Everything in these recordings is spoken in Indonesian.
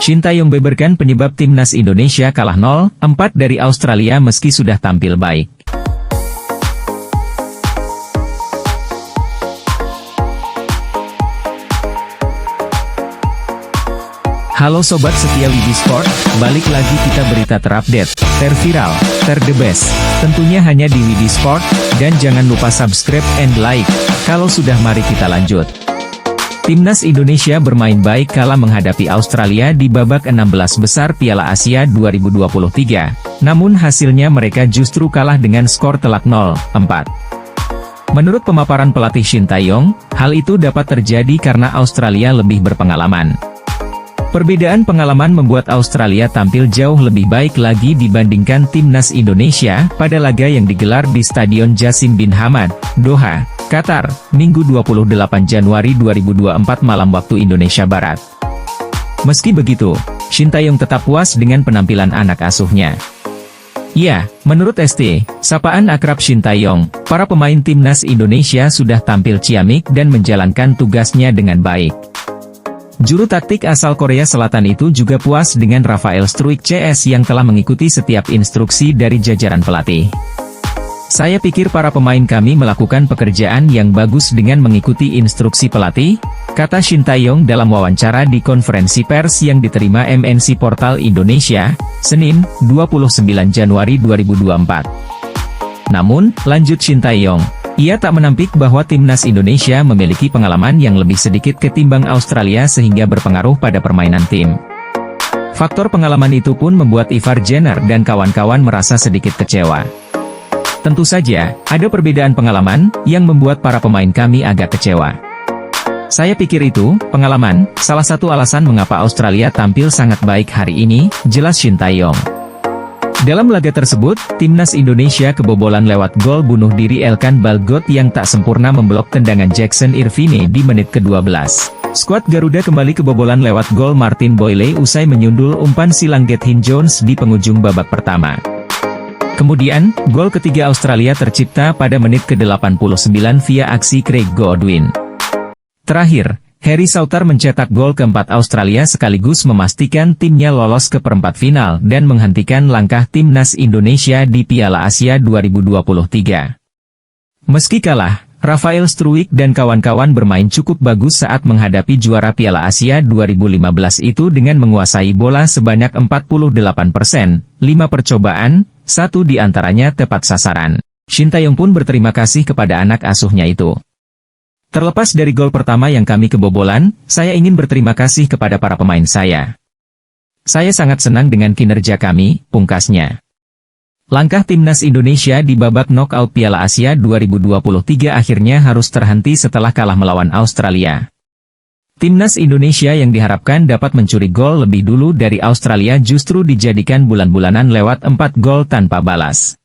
Shin Tae-yong beberkan penyebab timnas Indonesia kalah 0-4 dari Australia meski sudah tampil baik. Halo Sobat setia Widi Sport, balik lagi kita berita terupdate, terviral, the best, tentunya hanya di Widi Sport, dan jangan lupa subscribe and like. Kalau sudah mari kita lanjut. Timnas Indonesia bermain baik kala menghadapi Australia di babak 16 besar Piala Asia 2023, namun hasilnya mereka justru kalah dengan skor telak 0-4. Menurut pemaparan pelatih Shin Tae-yong, hal itu dapat terjadi karena Australia lebih berpengalaman. Perbedaan pengalaman membuat Australia tampil jauh lebih baik lagi dibandingkan timnas Indonesia pada laga yang digelar di Stadion Jassim bin Hamad, Doha, Qatar, Minggu 28 Januari 2024 malam waktu Indonesia Barat. Meski begitu, Shin Tae-yong tetap puas dengan penampilan anak asuhnya. Ya, menurut ST, sapaan akrab Shin Tae-yong, para pemain timnas Indonesia sudah tampil ciamik dan menjalankan tugasnya dengan baik. Juru taktik asal Korea Selatan itu juga puas dengan Rafael Struijk CS yang telah mengikuti setiap instruksi dari jajaran pelatih. Saya pikir para pemain kami melakukan pekerjaan yang bagus dengan mengikuti instruksi pelatih, kata Shin Tae-yong dalam wawancara di konferensi pers yang diterima MNC Portal Indonesia, Senin, 29 Januari 2024. Namun, lanjut Shin Tae-yong, ia tak menampik bahwa timnas Indonesia memiliki pengalaman yang lebih sedikit ketimbang Australia sehingga berpengaruh pada permainan tim. Faktor pengalaman itu pun membuat Ivar Jenner dan kawan-kawan merasa sedikit kecewa. Tentu saja, ada perbedaan pengalaman yang membuat para pemain kami agak kecewa. Saya pikir itu, pengalaman, salah satu alasan mengapa Australia tampil sangat baik hari ini, jelas Shin Tae-yong. Dalam laga tersebut, timnas Indonesia kebobolan lewat gol bunuh diri Elkan Balgot yang tak sempurna memblok tendangan Jackson Irvine di menit ke-12. Skuad Garuda kembali kebobolan lewat gol Martin Boyle usai menyundul umpan silang Gethin Jones di penghujung babak pertama. Kemudian, gol ketiga Australia tercipta pada menit ke-89 via aksi Craig Godwin. Terakhir, Harry Souttar mencetak gol keempat Australia sekaligus memastikan timnya lolos ke perempat final dan menghentikan langkah timnas Indonesia di Piala Asia 2023. Meski kalah, Rafael Struijk dan kawan-kawan bermain cukup bagus saat menghadapi juara Piala Asia 2015 itu dengan menguasai bola sebanyak 48%, 5 percobaan, 1 diantaranya tepat sasaran. Shin Tae-yong pun berterima kasih kepada anak asuhnya itu. Terlepas dari gol pertama yang kami kebobolan, saya ingin berterima kasih kepada para pemain saya. Saya sangat senang dengan kinerja kami, pungkasnya. Langkah timnas Indonesia di babak knockout Piala Asia 2023 akhirnya harus terhenti setelah kalah melawan Australia. Timnas Indonesia yang diharapkan dapat mencuri gol lebih dulu dari Australia justru dijadikan bulan-bulanan lewat 4 gol tanpa balas.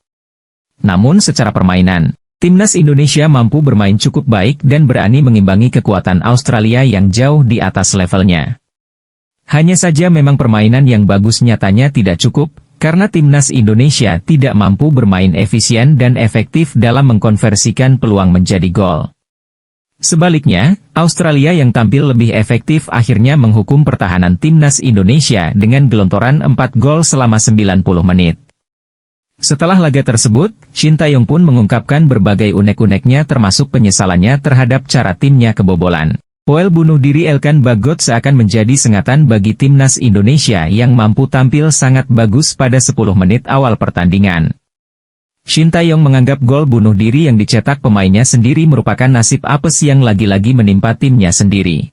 Namun secara permainan, timnas Indonesia mampu bermain cukup baik dan berani mengimbangi kekuatan Australia yang jauh di atas levelnya. Hanya saja memang permainan yang bagus nyatanya tidak cukup, karena timnas Indonesia tidak mampu bermain efisien dan efektif dalam mengkonversikan peluang menjadi gol. Sebaliknya, Australia yang tampil lebih efektif akhirnya menghukum pertahanan timnas Indonesia dengan gelontoran 4 gol selama 90 menit. Setelah laga tersebut, Shin Tae-yong pun mengungkapkan berbagai unek-uneknya termasuk penyesalannya terhadap cara timnya kebobolan. Poel bunuh diri Elkan Balgot seakan menjadi sengatan bagi timnas Indonesia yang mampu tampil sangat bagus pada 10 menit awal pertandingan. Shin Tae-yong menganggap gol bunuh diri yang dicetak pemainnya sendiri merupakan nasib apes yang lagi-lagi menimpa timnya sendiri.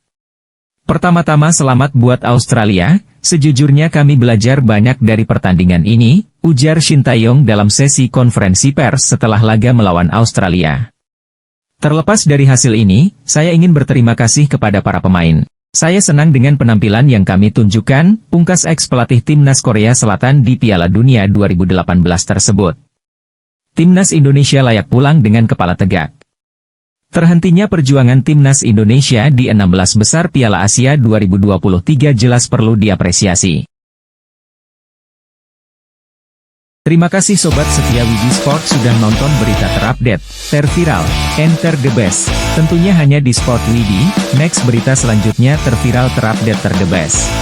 Pertama-tama selamat buat Australia, sejujurnya kami belajar banyak dari pertandingan ini, ujar Shin Tae-yong dalam sesi konferensi pers setelah laga melawan Australia. Terlepas dari hasil ini, saya ingin berterima kasih kepada para pemain. Saya senang dengan penampilan yang kami tunjukkan, pungkas ex-pelatih timnas Korea Selatan di Piala Dunia 2018 tersebut. Timnas Indonesia layak pulang dengan kepala tegak. Terhentinya perjuangan timnas Indonesia di 16 besar Piala Asia 2023 jelas perlu diapresiasi. Terima kasih Sobat setia Widi Sport sudah nonton berita terupdate, terviral, and the best. Tentunya hanya di Sport Widi. Next berita selanjutnya terviral terupdate the best.